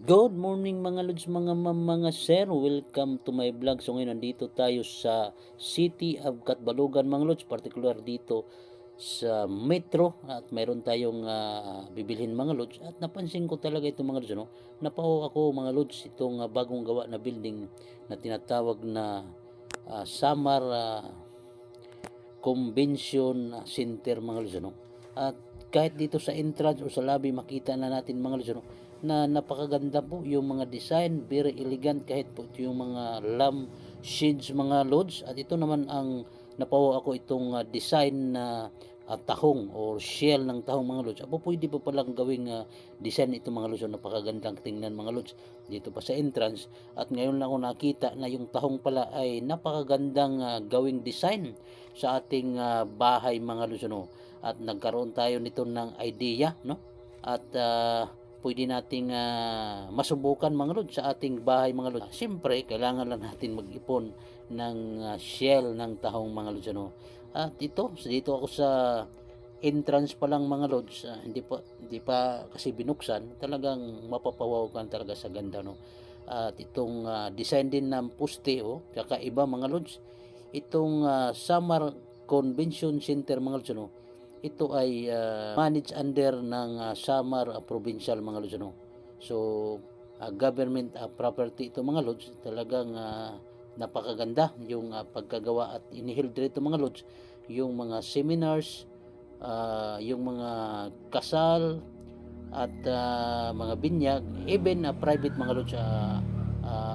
Good morning mga lods, mga ma'am, mga sir. Welcome to my vlog. So ngayon nandito tayo sa City of Catbalogan mga lods, particular dito sa Metro at mayroon tayong bibilhin mga lods at napansin ko talaga itong mga lods, ano? Napaho ako mga lods itong bagong gawa na building na tinatawag na Samar Convention Center mga lods, ano? At kahit dito sa entrance o sa lobby makita na natin mga lods, ano, na napakaganda po yung mga design, very elegant kahit po ito yung mga lamp shades mga lods. At ito naman ang napawa ako itong design na tahong or shell ng tahong mga lods. Apo pwede pa palang gawing design ito mga lods, napakagandang tingnan mga lods dito pa sa entrance. At ngayon lang ako nakita na yung tahong pala ay napakagandang gawing design sa ating bahay mga lods, ano. At nagkaroon tayo nito ng idea, no? At pwede nating masubukan mga lods sa ating bahay mga lods. Siyempre, kailangan lang natin mag-ipon ng shell ng tahong mga lods, ano. At ito, dito ako sa entrance pa lang mga lods, hindi pa kasi binuksan, talagang mapapawaw ka talaga sa ganda, no. At itong design din ng poste, kakaiba mga lods. Itong Samar Convention Center mga lods, ano, ito ay managed under ng Samar Provincial mga lods, ano. So government property ito mga lods, talagang napakaganda yung pagkagawa at iniheld dito mga lods, yung mga seminars, yung mga kasal at mga binyag, even private mga lods,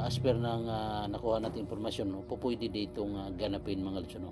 as per ng nakuha natin impormasyon, no, po pwede ditong ganapin mga lods, no.